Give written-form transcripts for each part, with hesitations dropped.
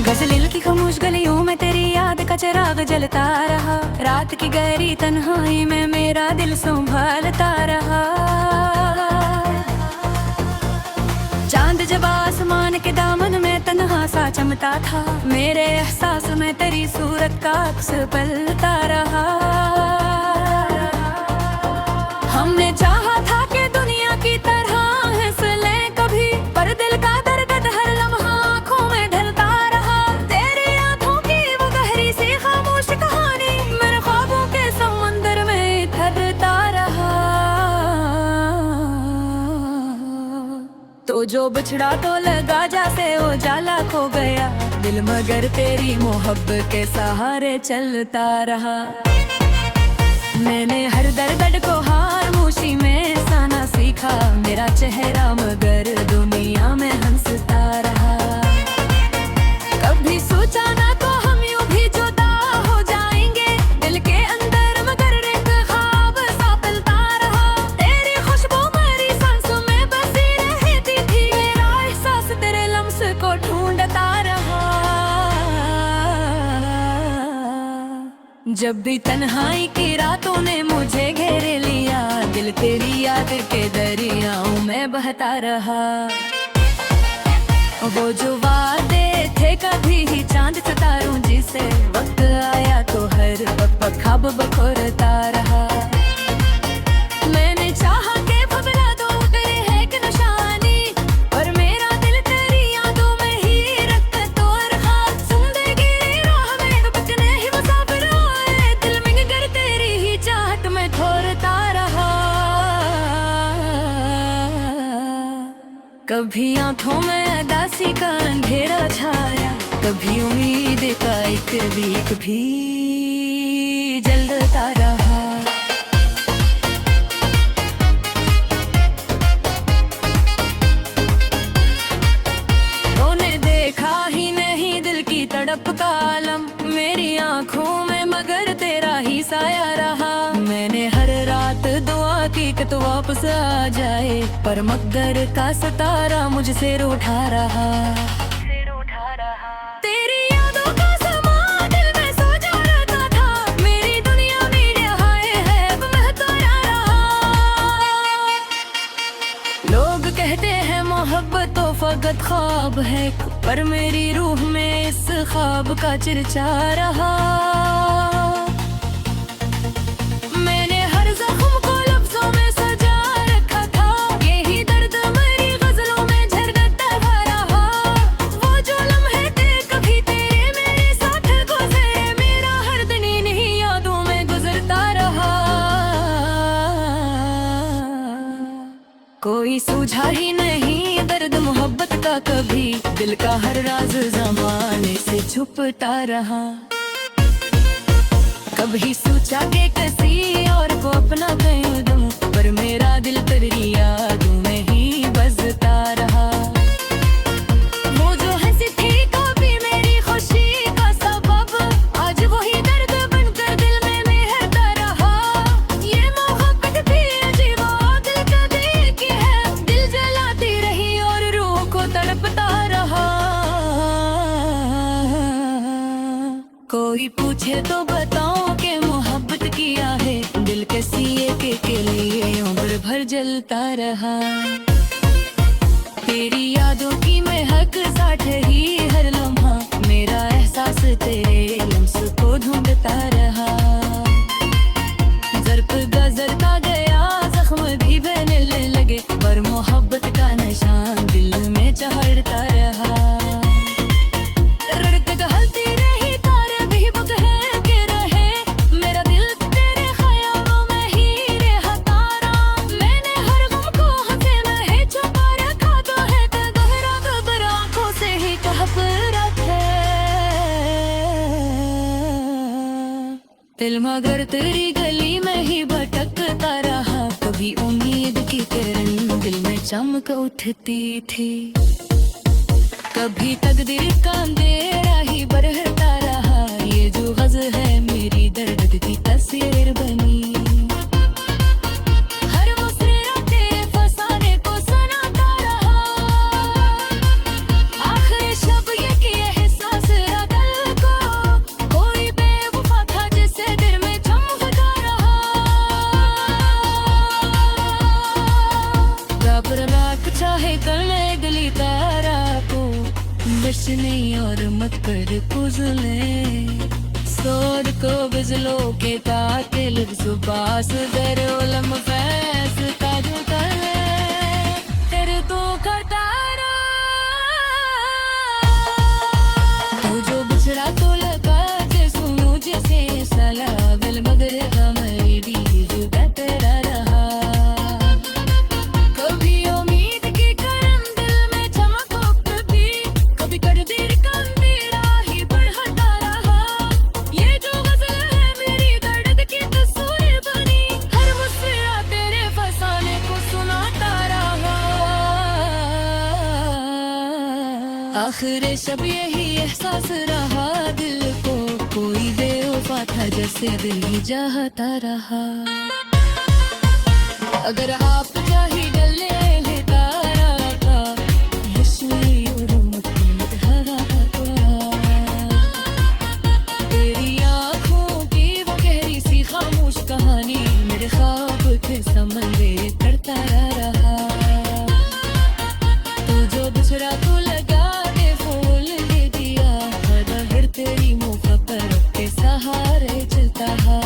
गजलिल की खामोश गलियों में तेरी याद का चिराग जलता रहा। रात की गहरी तन्हाई में मेरा दिल संभालता रहा। चांद जब आसमान के दामन में तन्हा सा चमता था, मेरे एहसास में तेरी सूरत का अक्स पलता रहा। हमने चाहा था कि दुनिया की तरह हंस लें कभी, पर दिल का दर्द हर लम्हा आँखों में ढलता रहा। तेरी आँखों की वो गहरी सी खामोश कहानी मेरे ख्वाबों के समंदर में ठहरता रहा। तो जो बिछड़ा तो लगा जैसे उजाला खो गया, दिल मगर तेरी मोहब्बत के सहारे चलता रहा। मैंने हर दर्द को खामोशी में साना सीखा, मेरा चेहरा मगर दुनिया में हंसता रहा। कभी सोचा ना तो हम यूं भी जुदा हो जाएंगे, दिल के अंदर मगर एक ख्वाब सा पलता रहा। तेरी खुशबू मेरी सांसों में बसी रहती थी, मेरा एहसास तेरे लम्स को ढूंढता रहा। जब भी तन्हाई की रातों ने मुझे घेरे लिया, दिल तेरी याद के दरियाओं में बहता रहा। वो जो वादे थे कभी ही चांद सितारों जिसे, वक्त आया तो हर वक्त ख्वाब बखोरता रहा। मैंने चाहा के भबला दो तेरे है कि निशानी, पर मेरा दिल तेरी यादों में ही रखता तो रहा। जिंदगी राह में बचने ही मुसाफिर आए, दिल में गर तेरी ही चाहत में ठोरता रहा। कभी आंखों में उदासी का अंधेरा छाया, कभी उम्मीद का एक दीप भी जलता रहा। तूने देखा ही नहीं दिल की तड़प का आलम, मेरी आंखों में मगर तेरा ही साया रहा। मैंने हर रात दुआ की कि तू वापस आ जाए, पर मगर का सितारा मुझसे रूठा रहा। तेरी यादों का समा दिल में सो जा रहता था, मेरी दुनिया मेरे हाय है अब मैं तो रहा। लोग कहते हैं मोहब्बत तो फकत ख्वाब है, पर मेरी रूह में इस ख्वाब का चर्चा रहा। मैंने हर जख्म को लफ्जों में सजा रखा था, यही दर्द मेरी गजलों में झरकता रहा। वो जो लम्हे थे कभी तेरे मेरे साथ गुजरे, मेरा हर दिन इन्हीं यादों में गुजरता रहा। कोई सूझा ही नहीं दर्द मोहब्बत का कभी, दिल का हर राज ज़माने से छुपता रहा। कभी सोचा के किसी और को अपना कहीं दूं, पर मेरा दिल तेरी यादों में ही बजता रहा। वो जो हंसी थी कभी मेरी खुशी का सबब, आज वही दर्द बनकर दिल में मेहरता रहा। ये मोहब्बत भी अजीब दिल का दिल की है, दिल जलाती रही और रूह को तड़पता रहा। कोई पूछे तो बताओ कि मोहब्बत किया है, दिल के सिए के लिए उम्र भर जलता रहा। तेरी यादों की महक साथ ही हर लम्हा, मेरा एहसास तेरे लम्स को ढूंढता रहा। जरता गया जख्म भी बहने लगे, पर मोहब्बत का निशान दिल में चढ़ता रहा। दिल मगर तेरी गली में ही भटकता रहा, कभी उम्मीद की किरण दिल में चमक उठती थी, कभी तकदीर का अंधेरा ही बरहता रहा। ये जो गज़ल है मेरी दर्द की तस्वीर बनी, हर मुस्कुराते तेरे फसाने को सुनाता रहा। आखिर शब ये कि एहसास और मत कर पुजले सोड को बिजलो के तातिल सुबास दर उलम फैस ताजु तले तेरे तो कतारा तू जो बिछड़ा तो लगा जे सुनो जैसे सला बिल मगर हमारी दी तेरा रहा कभी उम्मीद की करम दिल में चमको कभी कभी कर देर कम तेरा ही बढ़ता रहा ये जो गजल है मेरी दर्द की तस्वीर बनी हर मुस्कुरा तेरे फसाने को सुनाता रहा आखिर शब यही एहसास रहा दिल को कोई बेवफा था जैसे दिल ही चाहता रहा अगर आप चाहे डले लेता रहा यशवी और मुकम्मत हरा तेरी आँखों की वो गहरी सी खामोश कहानी मेरे ख्वाब के समझे करता रहा तू जो बिछड़ा तो लगा दे फूल दे दिया हर तेरी मुँह पर के सहारे चलता है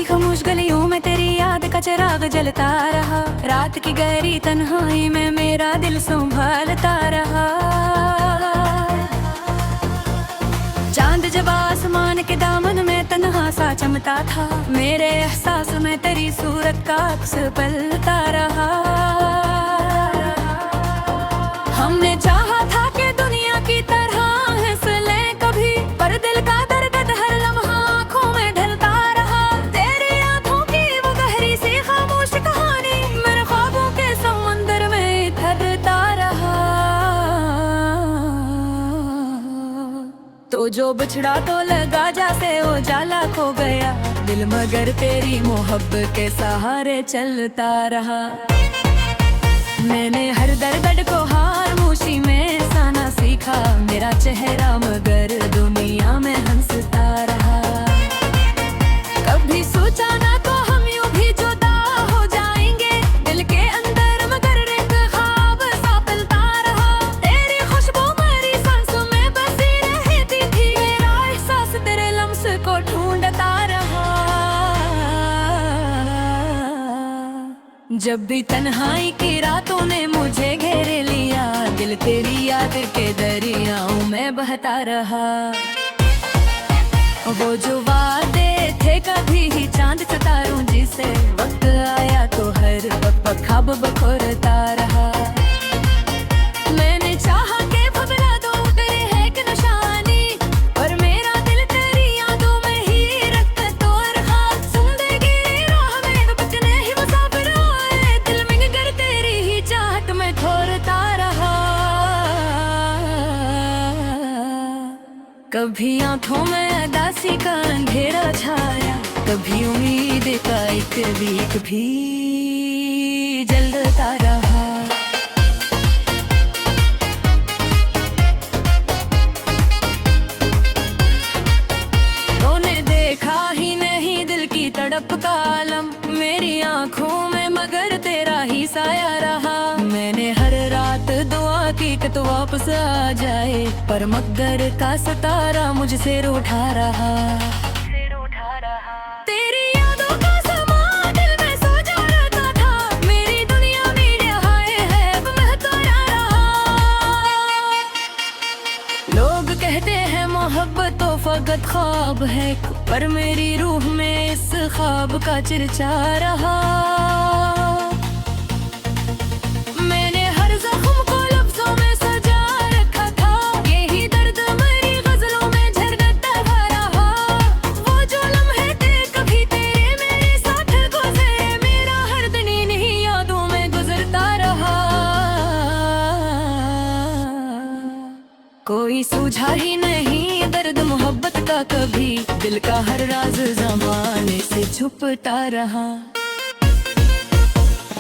खामोश गलियों में तेरी याद का चिराग जलता रहा रात की गहरी तन्हाई में मेरा दिल संभालता रहा चांद जब आसमान के दामन में तन्हा सा चमता था मेरे एहसास में तेरी सूरत का अक्स पलता रहा हमने चाहा था कि दुनिया की तरह हंस ले कभी पर दिल का दर्द हर लम्हा आँखों में ढलता रहा तेरी आँखों की वो गहरी सी खामोश कहानी मेरे ख्वाबों के समंदर में ठहरता रहा तो जो बिछड़ा तो लगा जैसे उजाला खो गया दिल मगर तेरी मोहब्बत के सहारे चलता रहा मैंने हर दर्द को खामोशी में साना सीखा मेरा चेहरा मगर दुनिया में हंसता रहा कभी सोचा ना तो हम यूं भी जुदा हो जाएंगे दिल के अंदर मगर एक ख्वाब सा पलता रहा तेरी खुशबू मेरी सांसों में बसी रहती थी मेरा एहसास तेरे लम्स को ढूंढता रहा जब भी तन्हाई की रातों ने मुझे घेरे लिया दिल तेरी याद के दरियाओं में बहता रहा वो जो वादे थे कभी ही चांद सितारों जिसे वक्त आया तो हर वक्त ख्वाब बखोरता रहा मैंने चाहा के भबला दो तेरे है कि निशानी पर मेरा दिल तेरी यादों में ही रखता तो रहा जिंदगी राह में भटकने ही मुसाफिर आए दिल में गर तेरी ही चाहत में ठोरता रहा कभी आंखों में अदासी का अंधेरा छाया कभी उम्मीद का एक दीप भी जलता रहा तूने देखा ही नहीं दिल की तड़प का आलम मेरी आंखों में मगर तेरा ही साया रहा मैंने हर रात दुआ की कि तू वापस आ जाए पर मगर का सितारा मुझसे रूठा रहा ख्वाब है, पर मेरी रूह में इस ख्वाब का चर्चा रहा। मैंने हर जख्म को लफ्जों में सजा रखा था, यही दर्द मेरी गजलों में झरकता रहा। वो जो लम्हे थे कभी तेरे मेरे साथ गुजरे, मेरा हर दिन इन्हीं यादों में गुजरता रहा। कोई सूझा ही नहीं दर्द मोहब्बत का कभी, दिल का हर राज ज़माने से छुपता रहा।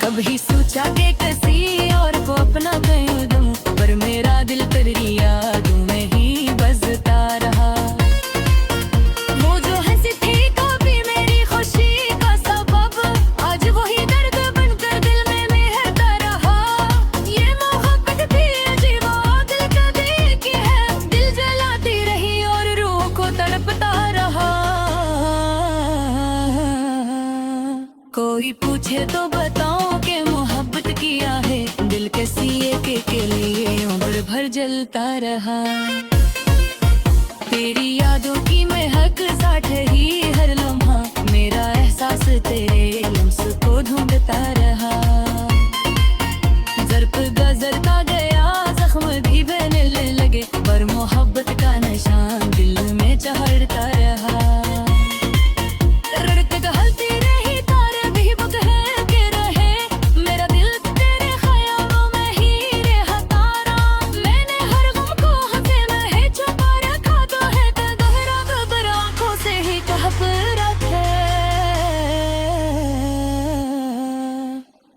कभी सोचा कि किसी और को अपना कह दूं, पर मेरा दिल तेरी यादों में ही बसता रहा। वो जो हंसी थी कभी मेरी खुशी का सबब, आज वही दर्द बनकर दिल में महकता रहा। ये मोहब्बत भी अजीब दिल का दिल की है, दिल जलाती रही और रूह को तड़पता रहा। कोई पूछे तो बताओ कि मोहब्बत किया है, दिल के सिए के लिए उम्र भर जलता रहा। तेरी यादों की महक साथ ही हर लम्हा, मेरा एहसास तेरे लम्स को ढूंढता रहा। ज़र्फ़ गुज़रता गया जख्म भी बहने लगे, पर मोहब्बत का निशान दिल में चढ़ता रहा।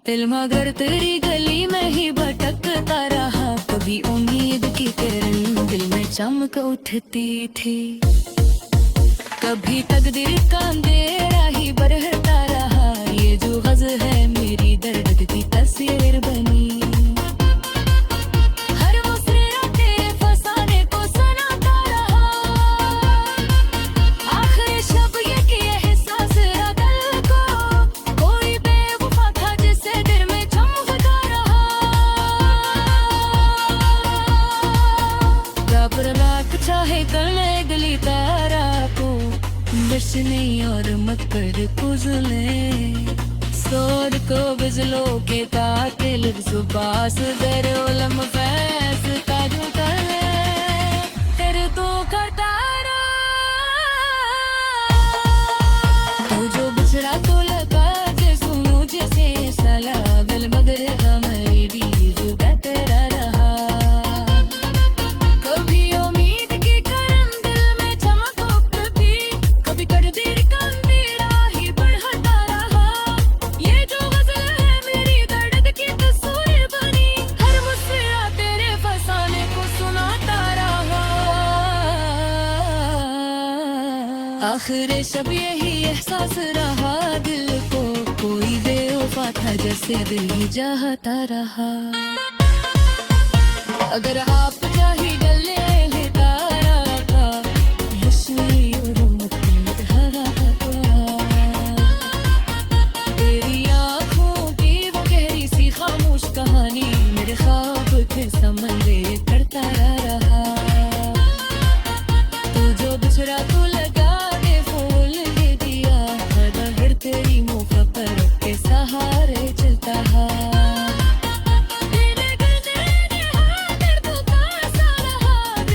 दिल मगर तेरी गली में ही भटकता रहा, कभी उम्मीद की किरण दिल में चमक उठती थी, कभी तकदीर का अंधेरा ही बरहता रहा। ये जो ग़ज़ल है मेरी दर्द की तस्वीर बनी, हर मुस्कुराते तेरे फसाने को सुनाता रहा। आखिर शब ये कि एहसास दिल को, कोई बेवफा था जिसे दिल में चमकता रहा। रब रात चाहे कर ले गली तारा को, बस नहीं और मत कर कुज़ले। सोर को बिजलों के ताके लफ्ज़ दर उलम फैस ताजू तले, तेरे तो करता तू जो बिछड़ा तो लगा जैसू मुझसे सला, दिल मगर हमारी जुदा तेरा रहा। कभी उम्मीद की करन दिल में चमक उठती, कभी तकदीर का अंधेरा ही बढ़ता रहा। ये जो ग़ज़ल है मेरी दर्द की तस्वीर बनी, हर मुस्कुराते तेरे फसाने को सुनाता रहा। आखिर शब यही एहसास रहा दिल को, कोई बेवफा था जैसे दिल ही चाहता रहा। अगर आप चाहे गले लेता रहा, हंसी और मुझे हरा तेरी आँखों की वो गहरी सी खामोश कहानी, मेरे ख्वाब के समंदर करता रहा। तू जो बिछड़ा तो लगा दे फूल दे दिया, हर तेरी मुँह पर के सहारे चलता है। तेरे गले ने हाथ दर्द का सारा हाथ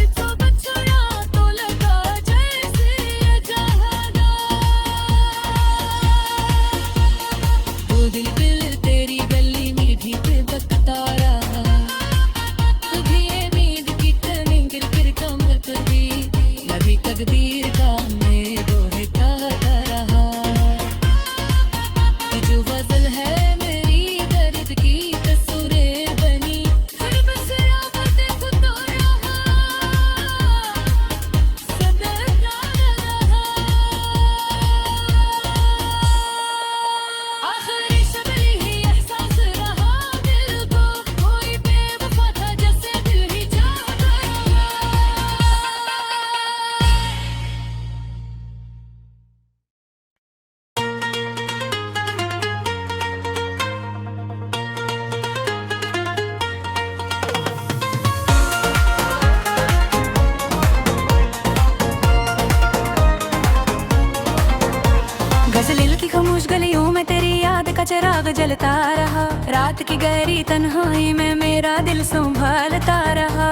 गजलिल की खामोश गलियों में तेरी याद का चिराग जलता रहा। रात की गहरी तन्हाई में मेरा दिल संभालता रहा।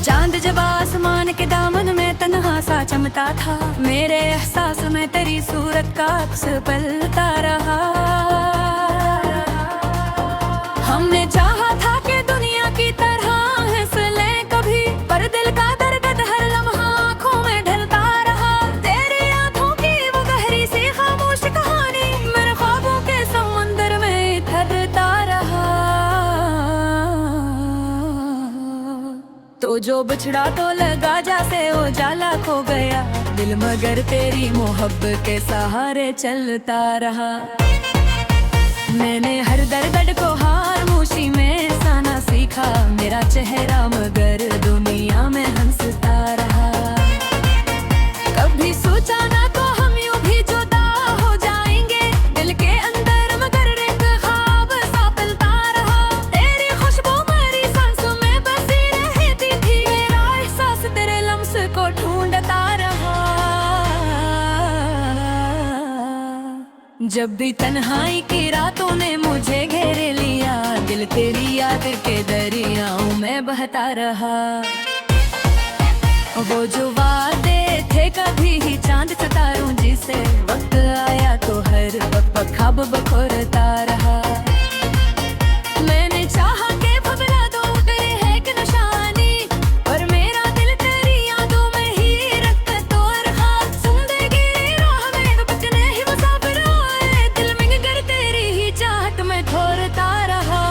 चांद जब आसमान के दामन में तन्हा सा चमता था, मेरे एहसास में तेरी सूरत का अक्स पलता रहा। हमने चाहा था कि दुनिया की तरह हंस ले कभी, पर दिल का दर्द हर लम्हा आँखों में ढलता रहा। तेरी आँखों की वो गहरी सी खामोश कहानी मेरे ख्वाबों के समंदर में ठहरता रहा। तो जो बिछड़ा तो लगा जैसे उजाला खो गया, दिल मगर तेरी मोहब्बत के सहारे चलता रहा। मैंने हर दर्द को खामोशी में साना सीखा, मेरा चेहरा मगर दुनिया में हंसता रहा। कभी सोचा ना तो हम यूं भी जुदा हो जाएंगे, दिल के अंदर मगर एक ख्वाब सा पलता रहा। तेरी खुशबू मेरी सांसों में बसी रहती थी, मेरा एहसास तेरे लम्स को ढूंढता रहा। जब भी तन्हाई की रातों ने मुझे घेरे लिया, दिल तेरी याद के दरियाओं में बहता रहा। वो जो वादे थे कभी ही चांद सितारों जिसे, वक्त आया तो हर वक्त ख्वाब बखोरता रहा। मैंने चाहा के बदला दो तेरे है कि निशानी, पर मेरा दिल तेरी यादों में ही रखता तो रहा। जिंदगी राह में भटकने ही मुसाफिर आए, दिल में गर तेरी ही चाहत में ठोरता रहा।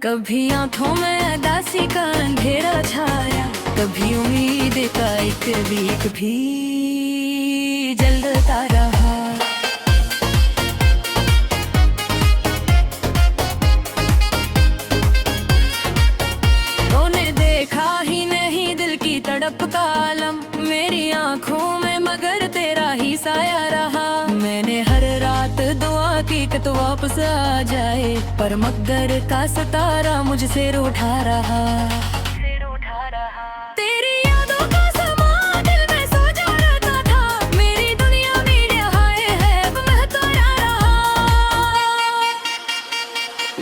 कभी आंखों में उदासी का अंधेरा छाया, कभी उम्मीद का एक बीक भी जलता रहा। तूने देखा ही नहीं दिल की तड़प का आलम, मेरी आंखों में मगर तेरा ही साया रहा। मैंने हर रात दुआ की कि तू वापस आ जाए, पर मगर का सितारा मुझसे रूठा रहा। तेरी यादों का समा दिल में सो जा रहा था, मेरी दुनिया में हाय है अब मैं तो आ रहा।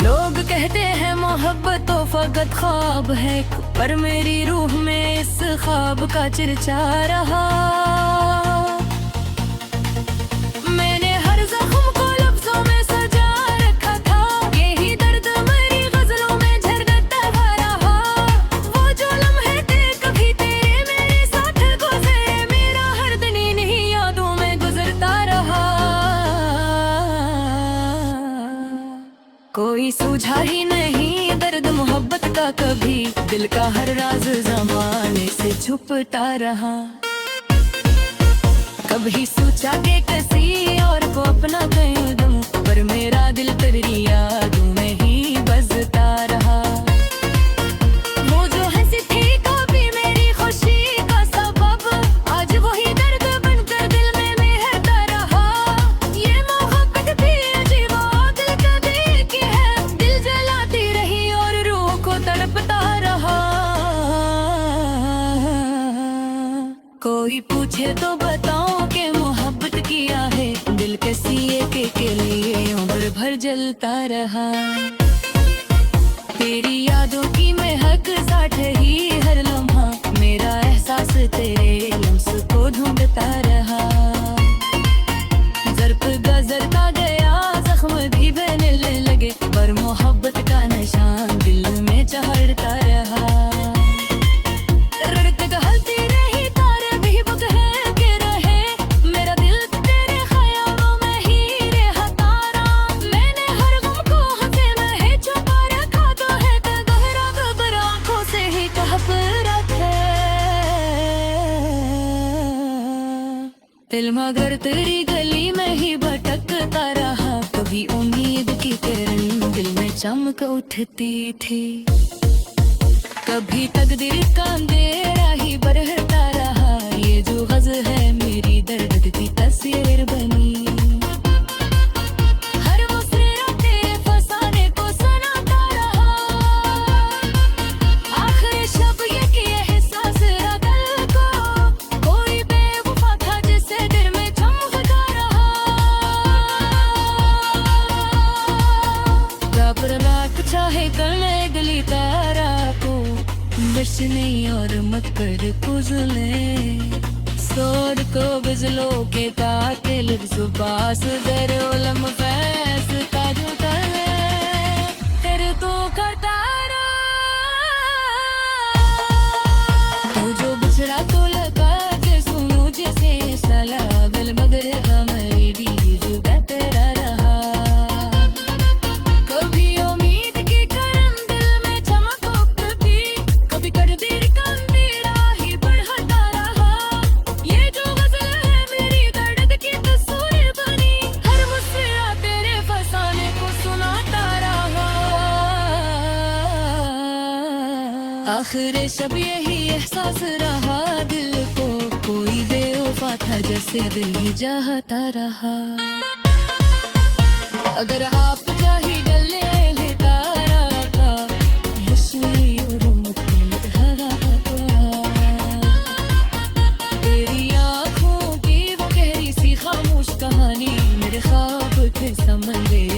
लोग कहते हैं मोहब्बत तो फकत ख्वाब है, पर मेरी रूह में इस ख्वाब का चर्चा रहा। मैंने हर जख्म को लफ्जों में सजा रखा था, यही दर्द मेरी गजलों में झरता रहा। वो जो लम्हे थे कभी तेरे मेरे साथ गुजरे, मेरा हर दिन इन्हीं यादों में गुजरता रहा। कोई सूझा ही नहीं दर्द मोहब्बत का कभी, दिल का हर राज ज़माने से छुपता रहा। कभी सोचा कि किसी और को अपना कह दूं, पर मेरा दिल तेरी यादों में ही बसता रहा। वो जो हंसी थी कभी मेरी खुशी का सबब, आज वही दर्द बनकर दिल में महकता रहा। ये मोहब्बत भी अजीब दिल का दिल की है, दिल जलाती रही और रूह को तड़पता रहा। कोई पूछे तो बताओ कि मोहब्बत किया है, दिल के सिए के लिए उम्र भर जलता रहा। तेरी यादों की महक साथ ही हर लम्हा, मेरा एहसास तेरे लम्स को ढूंढता रहा। जर्फ गजरता गया जख्म भी बहने लगे, पर मोहब्बत का निशान दिल में चढ़ता रहा। दिल मगर तेरी गली में ही भटकता रहा, कभी उम्मीद की किरण दिल में चमक उठती थी, कभी तकदीर का अंधेरा ही बरहता रहा। ये जो गज़ल है मेरी दर्द की तस्वीर बनी, हर वो सिरा तेरे फसाने को सुनाता रहा। आखिर शब ये कि एहसास कर कुजले सोर को बिजलों के कातिल जुबास दर उलम फैस का जो तले तेरे तो कतारा तो जो बिछड़ा तो लगा जे सुनो जैसे सला बल मगर हमारी दी जुदा तेरा रहा कभी उम्मीद की करम दिल में चमक उठती कभी कर देर कम मेरा ही बढ़ता रहा ये जो गजल है मेरी दर्द की तस्वीर बनी हर मुस्कुरा तेरे फसाने को सुनाता रहा आखिर शब यही एहसास रहा दिल को कोई बेवफा था जैसे दिल ही चाहता रहा अगर आप चाहे डले लेता रहा हंसुई और मुझे हरा तेरी आँखों की वो गहरी सी खामोश कहानी मेरे ख्वाब के समंदर